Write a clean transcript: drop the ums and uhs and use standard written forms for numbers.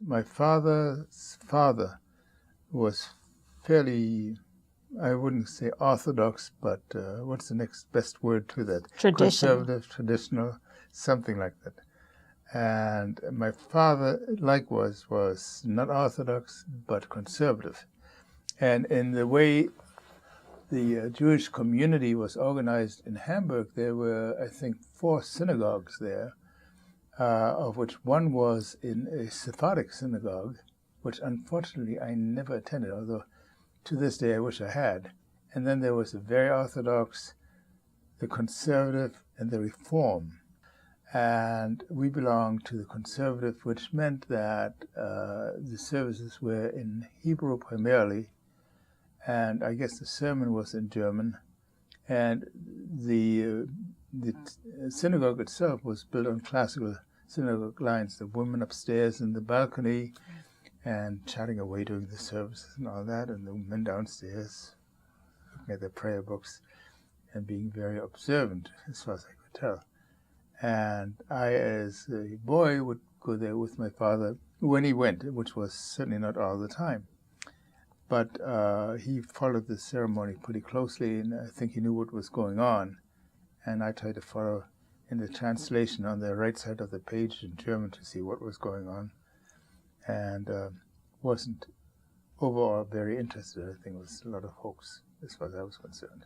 My father's father was fairly, I wouldn't say orthodox, but what's the next best word to that? Traditional. Conservative, traditional, something like that. And my father, likewise, was not orthodox, but conservative. And in the way the Jewish community was organized in Hamburg, there were, I think, 4 synagogues there, of which one was in a Sephardic synagogue, which unfortunately I never attended, although to this day I wish I had. And then there was the very Orthodox, the Conservative, and the Reform. And we belonged to the Conservative, which meant that the services were in Hebrew primarily, and I guess the sermon was in German. And the synagogue itself was built on classical synagogue lines, the women upstairs in the balcony and chatting away during the services and all that, and the men downstairs looking at their prayer books and being very observant, as far as I could tell. And I, as a boy, would go there with my father when he went, which was certainly not all the time. But he followed the ceremony pretty closely, and I think he knew what was going on. And I tried to follow in the translation on the right side of the page in German to see what was going on. And wasn't overall very interested. I think it was a lot of hoax as far as I was concerned.